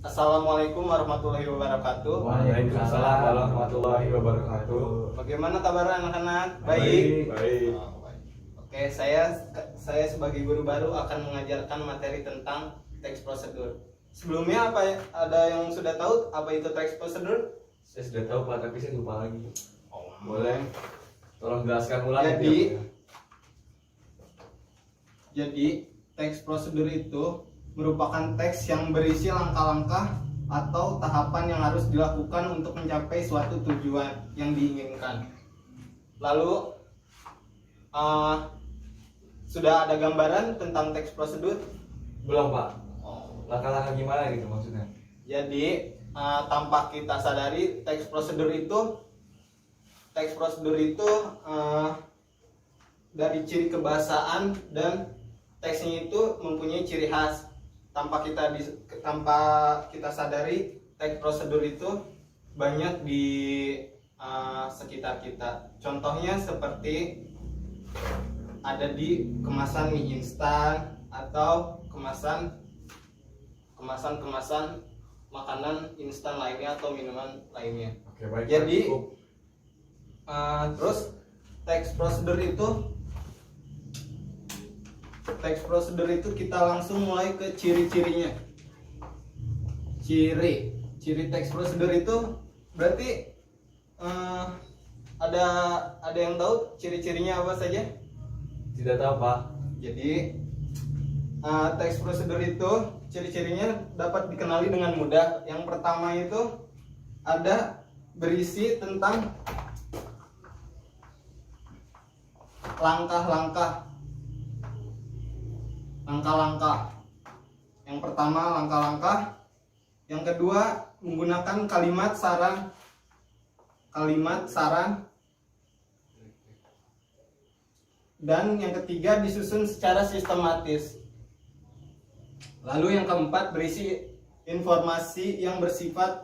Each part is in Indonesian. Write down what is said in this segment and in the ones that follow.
Assalamualaikum warahmatullahi wabarakatuh. Waalaikumsalam warahmatullahi wabarakatuh. Bagaimana kabar anak-anak? Baik. Oh, baik. Oke, saya sebagai guru baru akan mengajarkan materi tentang teks prosedur. Sebelumnya ada yang sudah tahu apa itu teks prosedur? Saya sudah tahu Pak, tapi saya lupa lagi. Oh, Boleh tolong jelaskan ulang. Jadi teks prosedur itu merupakan teks yang berisi langkah-langkah atau tahapan yang harus dilakukan untuk mencapai suatu tujuan yang diinginkan. Lalu sudah ada gambaran tentang teks prosedur? Belum Pak. Oh. Langkah-langkah gimana gitu maksudnya? Jadi tanpa kita sadari teks prosedur itu dari ciri kebahasaan dan teksnya itu mempunyai ciri khas. Tanpa kita sadari teks prosedur itu banyak di sekitar kita. Contohnya seperti ada di kemasan mie instan atau kemasan makanan instan lainnya atau minuman lainnya. Oke, baik. Jadi Pak. terus teks prosedur itu kita langsung mulai ke ciri-cirinya. Ciri teks prosedur itu berarti ada yang tahu ciri-cirinya apa saja? Tidak tahu Pak. Jadi teks prosedur itu ciri-cirinya dapat dikenali dengan mudah. Yang pertama itu ada berisi tentang langkah-langkah. Yang pertama langkah-langkah. Yang kedua menggunakan kalimat saran. Dan yang ketiga disusun secara sistematis. Lalu yang keempat berisi informasi yang bersifat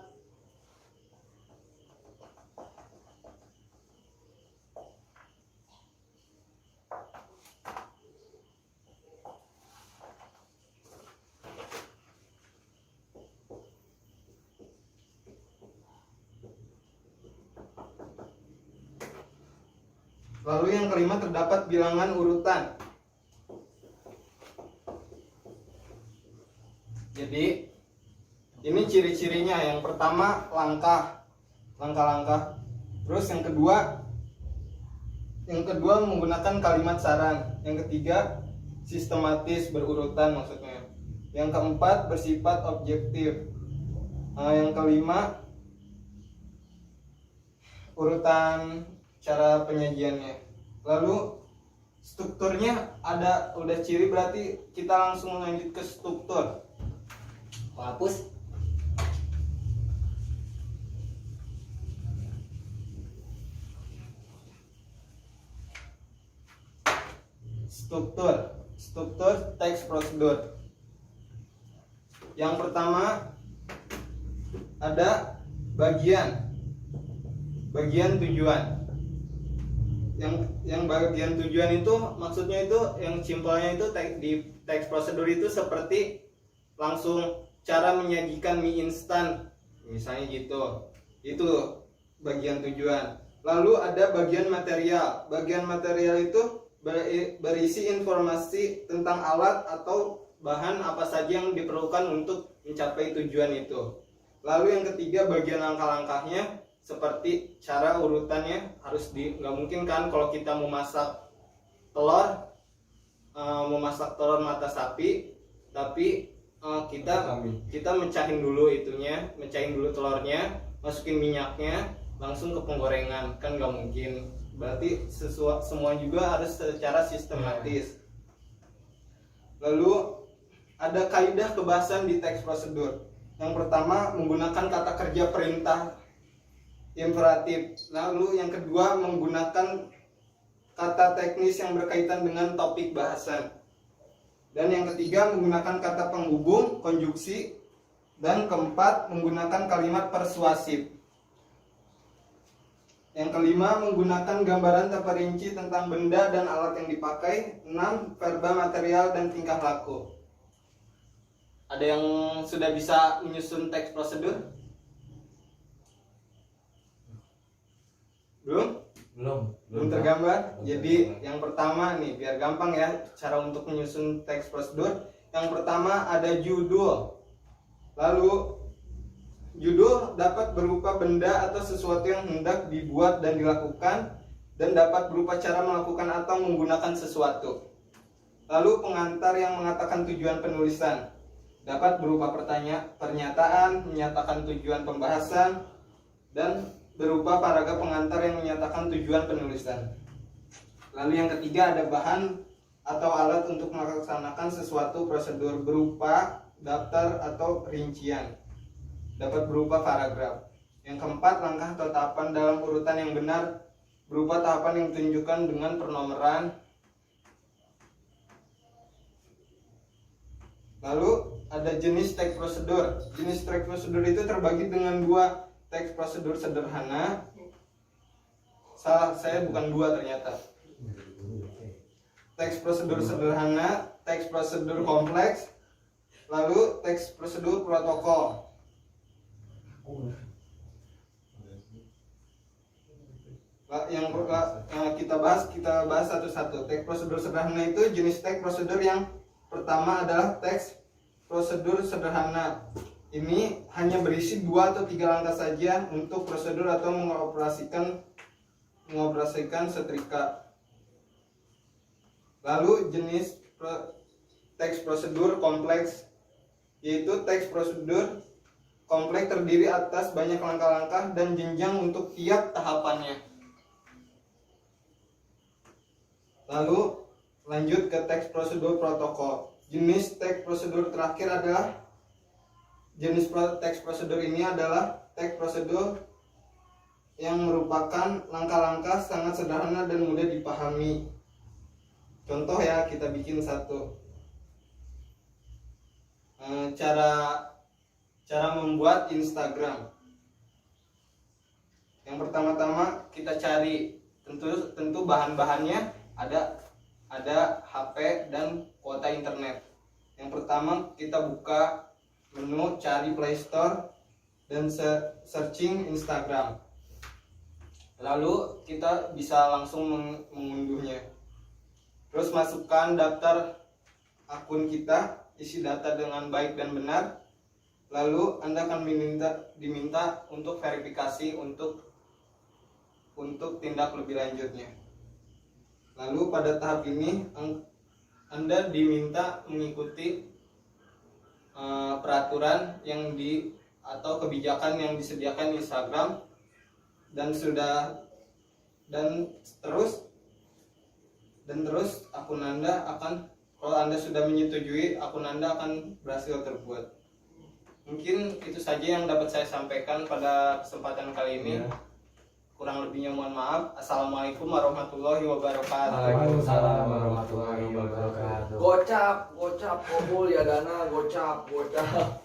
Lalu yang kelima terdapat bilangan urutan. Jadi ini ciri-cirinya. Yang pertama langkah-langkah. Terus yang kedua menggunakan kalimat saran. Yang ketiga sistematis berurutan maksudnya. Yang keempat bersifat objektif. Yang kelima urutan cara penyajiannya. Lalu strukturnya udah ciri, berarti kita langsung lanjut ke struktur. Hapus. Struktur teks prosedur. Yang pertama ada bagian tujuan. Yang bagian tujuan itu maksudnya itu yang simpelnya itu di teks prosedur itu seperti langsung cara menyajikan mie instan misalnya gitu. Itu bagian tujuan. Lalu ada bagian material. Bagian material itu berisi informasi tentang alat atau bahan apa saja yang diperlukan untuk mencapai tujuan itu. Lalu yang ketiga bagian langkah-langkahnya, seperti cara urutannya harus nggak mungkin kan kalau kita mau masak telur mata sapi, tapi kita mecahin dulu telurnya, masukin minyaknya, langsung ke penggorengan, kan nggak mungkin. Berarti semua juga harus secara sistematis. Lalu ada kaidah kebahasan di teks prosedur. Yang pertama menggunakan kata kerja perintah imperatif. Lalu yang kedua menggunakan kata teknis yang berkaitan dengan topik bahasan. Dan yang ketiga menggunakan kata penghubung, konjuksi. Dan keempat menggunakan kalimat persuasif. Yang kelima menggunakan gambaran terperinci tentang benda dan alat yang dipakai. 6 verba material dan tingkah laku. Ada yang sudah bisa menyusun teks prosedur? Belum tergambar. Jadi yang pertama nih, biar gampang ya cara untuk menyusun teks prosedur. Yang pertama ada judul. Lalu judul dapat berupa benda atau sesuatu yang hendak dibuat dan dilakukan, dan dapat berupa cara melakukan atau menggunakan sesuatu. Lalu pengantar yang mengatakan tujuan penulisan dapat berupa pernyataan, menyatakan tujuan pembahasan, dan berupa paragraf pengantar yang menyatakan tujuan penulisan. Lalu yang ketiga ada bahan atau alat untuk melaksanakan sesuatu prosedur berupa daftar atau rincian, dapat berupa paragraf. Yang keempat, langkah atau tahapan dalam urutan yang benar berupa tahapan yang ditunjukkan dengan pernomoran. Lalu ada jenis teks prosedur. Jenis teks prosedur itu terbagi dengan dua, teks prosedur sederhana. Salah, saya bukan dua ternyata. Teks prosedur sederhana, teks prosedur kompleks, lalu teks prosedur protokol. Yang kita bahas satu-satu. Teks prosedur sederhana itu jenis teks prosedur yang pertama adalah teks prosedur sederhana. Ini hanya berisi 2 atau 3 langkah saja untuk prosedur atau mengoperasikan setrika. Lalu jenis teks prosedur kompleks, yaitu teks prosedur kompleks terdiri atas banyak langkah-langkah dan jenjang untuk tiap tahapannya. Lalu lanjut ke teks prosedur protokol. Jenis teks prosedur terakhir adalah teks prosedur ini adalah teks prosedur yang merupakan langkah-langkah sangat sederhana dan mudah dipahami. Contoh ya, kita bikin satu. Cara membuat Instagram. Yang pertama-tama kita cari tentu bahan-bahannya ada HP dan kuota internet. Yang pertama kita buka menu, cari Play Store dan searching Instagram. Lalu kita bisa langsung mengunduhnya. Terus masukkan daftar akun kita, isi data dengan baik dan benar. Lalu Anda akan diminta untuk verifikasi untuk tindak lebih lanjutnya. Lalu pada tahap ini Anda diminta mengikuti peraturan atau kebijakan yang disediakan Instagram, dan terus akun Anda kalau Anda sudah menyetujui, akun Anda akan berhasil terbuat. Mungkin itu saja yang dapat saya sampaikan pada kesempatan kali ini. Kurang lebihnya mohon maaf. Assalamualaikum warahmatullahi wabarakatuh. Waalaikumsalam warahmatullahi wabarakatuh. Gocap, gocap, kumpul ya dana, gocap, gocap.